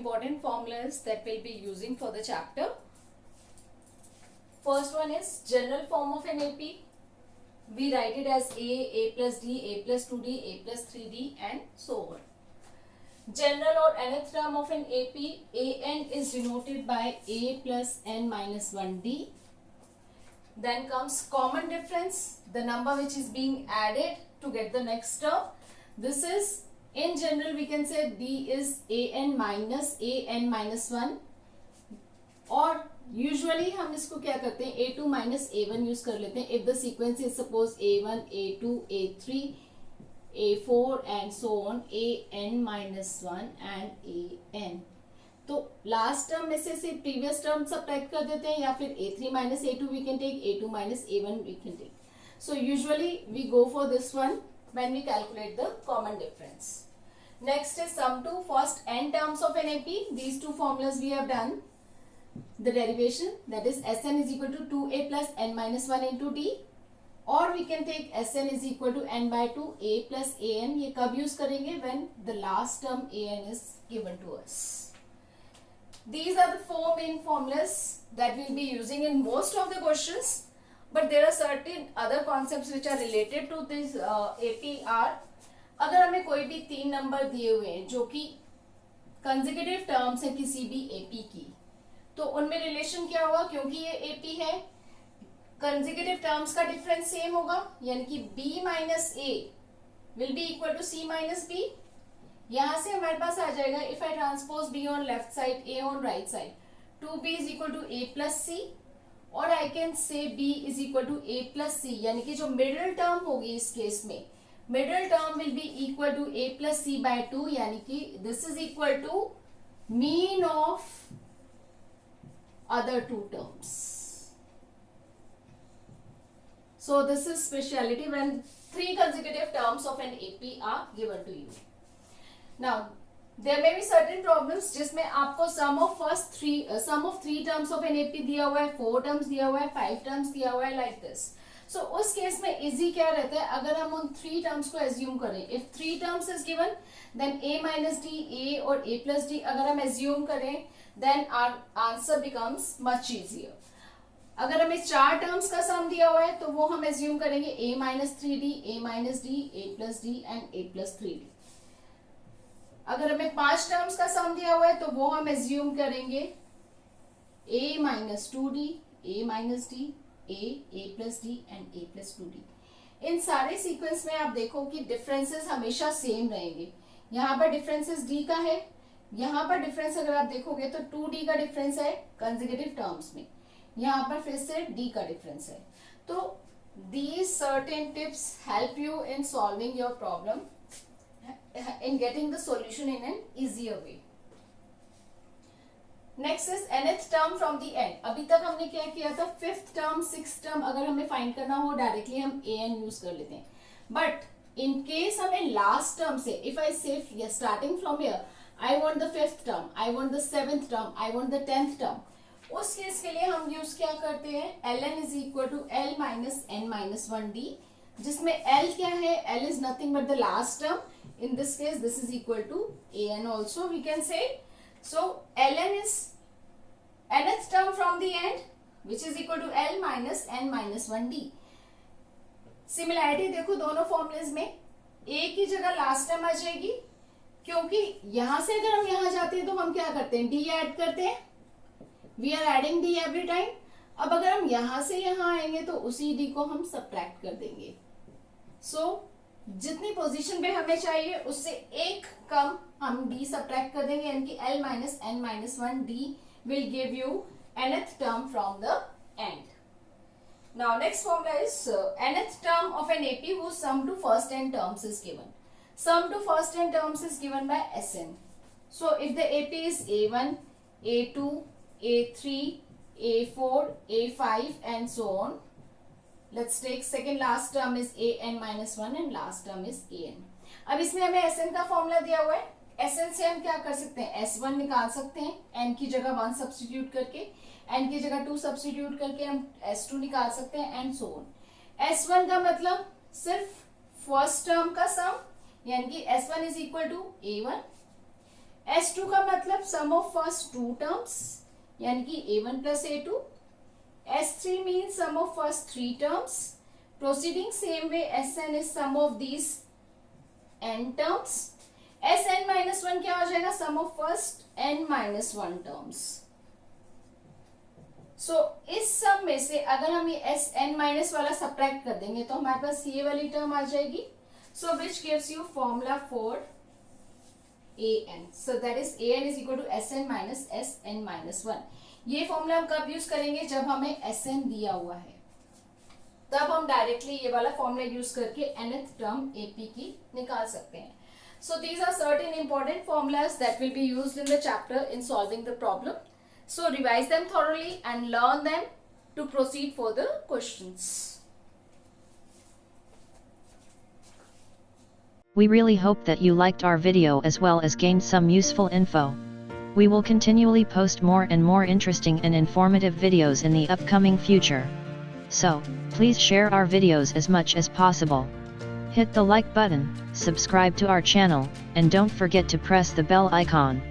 important formulas that we'll be using for the chapter. First one is general form of an AP. We write it as A plus D, A plus 2D, A plus 3D and so on. General or nth term of an AP, AN is denoted by A plus N minus 1D. Then comes common difference, the number which is being added to get the next term. This is, in general we can say D is AN minus 1 और usually हम इसको क्या करते हैं A2 minus A1 use कर लेते हैं if the sequence is suppose A1 A2 A3 A4 and so on AN minus 1 and AN. तो लास्ट टर्म में से प्रीवियस टर्म सबट्रैक्ट कर देते हैं या फिर A3 minus A2 we can take A2 minus A1 we can take. So usually we go for this one when we calculate the common difference. Next is sum to first n terms of an AP. These two formulas we have done. The derivation, that is Sn is equal to 2a plus n minus 1 into d, or we can take Sn is equal to n by 2 a plus an. ये कब use करेंगे? when the last term an is given to us. These are the four main formulas that we'll be using in most of the questions, but there are certain other concepts which are related to this APR. अगर हमें कोई भी तीन number दिए हुए हैं जो कि कंसेक्यूटिव टर्म्स है किसी भी AP की, तो उनमें रिलेशन क्या होगा? क्योंकि ये AP है, कंसेक्यूटिव टर्म्स का डिफरेंस सेम होगा, यानी कि B minus A will be equal to C minus B. यहां से हमारे पास आ जाएगा if I transpose B on left side A on right side 2B is equal to A plus C, और I can say B is equal to A plus C, यानी कि जो मिडिल टर्म होगी इस केस में, middle term will be equal to A plus C by 2, यानी कि this is equal to mean of other two terms. So this is speciality when three consecutive terms of an AP are given to you. Now there may be certain problems जिसमें आपको sum of three terms of an AP दिया हुआ है, 4 terms दिया हुआ है, 5 terms दिया हुआ है, like this. So उस केस में इजी क्या रहता है? अगर हम उन 3 terms को assume करें, if 3 terms is given then A minus D, A और A plus D अगर हम assume करें then our answer becomes much easier. अगर हमें 4 terms का सम दिया हुआ है तो वो हम assume करेंगे A minus 3D, A minus D, A plus D and A plus 3D. अगर हमें 5 terms का सम दिया हुआ है तो वो हम assume करेंगे A minus 2D, A minus D, A plus D and A plus 2D. इन सारे सीक्वेंस में आप देखो कि डिफरेंसेस हमेशा सेम रहेंगे. यहाँ पर डिफरेंसेस D का है, यहाँ पर डिफरेंस अगर आप देखोगे तो 2D का डिफरेंस है कंसेक्यूटिव टर्म्स में, यहाँ पर फिर से D का डिफरेंस है. तो these certain tips help you in solving your problem, in getting the solution in an easier way. Next is nth term from the end. अभी तक हमने क्या किया था? 5th टर्म 6th टर्म अगर हमें फाइंड करना हो डायरेक्टली हम an यूज कर लेते हैं, बट इन केस हमें लास्ट टर्म से, if I say starting from here I want the 5th term, I want the 7th term, I want the 10th term, उस केस के लिए हम यूज क्या करते हैं? ln is equal to l minus n minus 1d, जिसमें l क्या है? l is nothing but the last term. In this case this is equal to an also we can say. So ln is nth term from the end, which is equal to l minus n minus 1d. Similarity देखो दोनों formulas में, a की जगह last term आ जाएगी, क्योंकि यहां से अगर हम यहां जाते हैं तो हम क्या करते हैं? d ऐड करते हैं, we are adding d every time. अब अगर हम यहां से यहां आएंगे तो उसी d को हम सब्ट्रैक्ट कर देंगे. सो जितनी पोजीशन पे हमें चाहिए उससे एक कम हम d सब्ट्रैक्ट कर देंगे, यानी कि l minus n minus 1d will give you nth term from the end. Now next formula is nth term of an AP whose sum to first n terms is given. Sum to first n terms is given by Sn. So if the AP is A1, A2, A3, A4, A5 and so on. Let's take second last term is an minus 1 and last term is an. अब इसमें हमें Sn का formula दिया हुआ है. Sn से हम क्या कर सकते हैं? S1 निकाल सकते हैं, n की जगह 1 सब्स्टिट्यूट करके, n की जगह 2 सब्स्टिट्यूट करके हम S2 निकाल सकते हैं एंड सो ऑन. S1 का मतलब सिर्फ फर्स्ट टर्म का सम, यानी कि S1 is equal to A1, S2 का मतलब सम ऑफ फर्स्ट टू टर्म्स यानी कि A1 plus A2. S3 means sum of first three terms. Proceeding same way, Sn is sum of these n terms. Sn minus 1 क्या हो जाएगा? Sum of first n minus 1 terms. So इस सम में से अगर हम ये Sn minus वाला सब्ट्रैक्ट कर देंगे तो हमारे पास ये वाली टर्म आ जाएगी. So which gives you formula for An. So that is An is equal to Sn minus Sn minus 1. ये फॉर्मूला हम कब यूज करेंगे? जब हमें Sn दिया हुआ है, तब हम डायरेक्टली ये वाला फॉर्मूला यूज करके nth टर्म AP की निकाल सकते हैं. So these are certain important formulas that will be used in the chapter in solving the problem. So revise them thoroughly and learn them to proceed for the questions. We really hope that you liked our video as well as gained some useful info. We will continually post more and more interesting and informative videos in the upcoming future. So, please share our videos as much as possible. Hit the like button, subscribe to our channel, and don't forget to press the bell icon.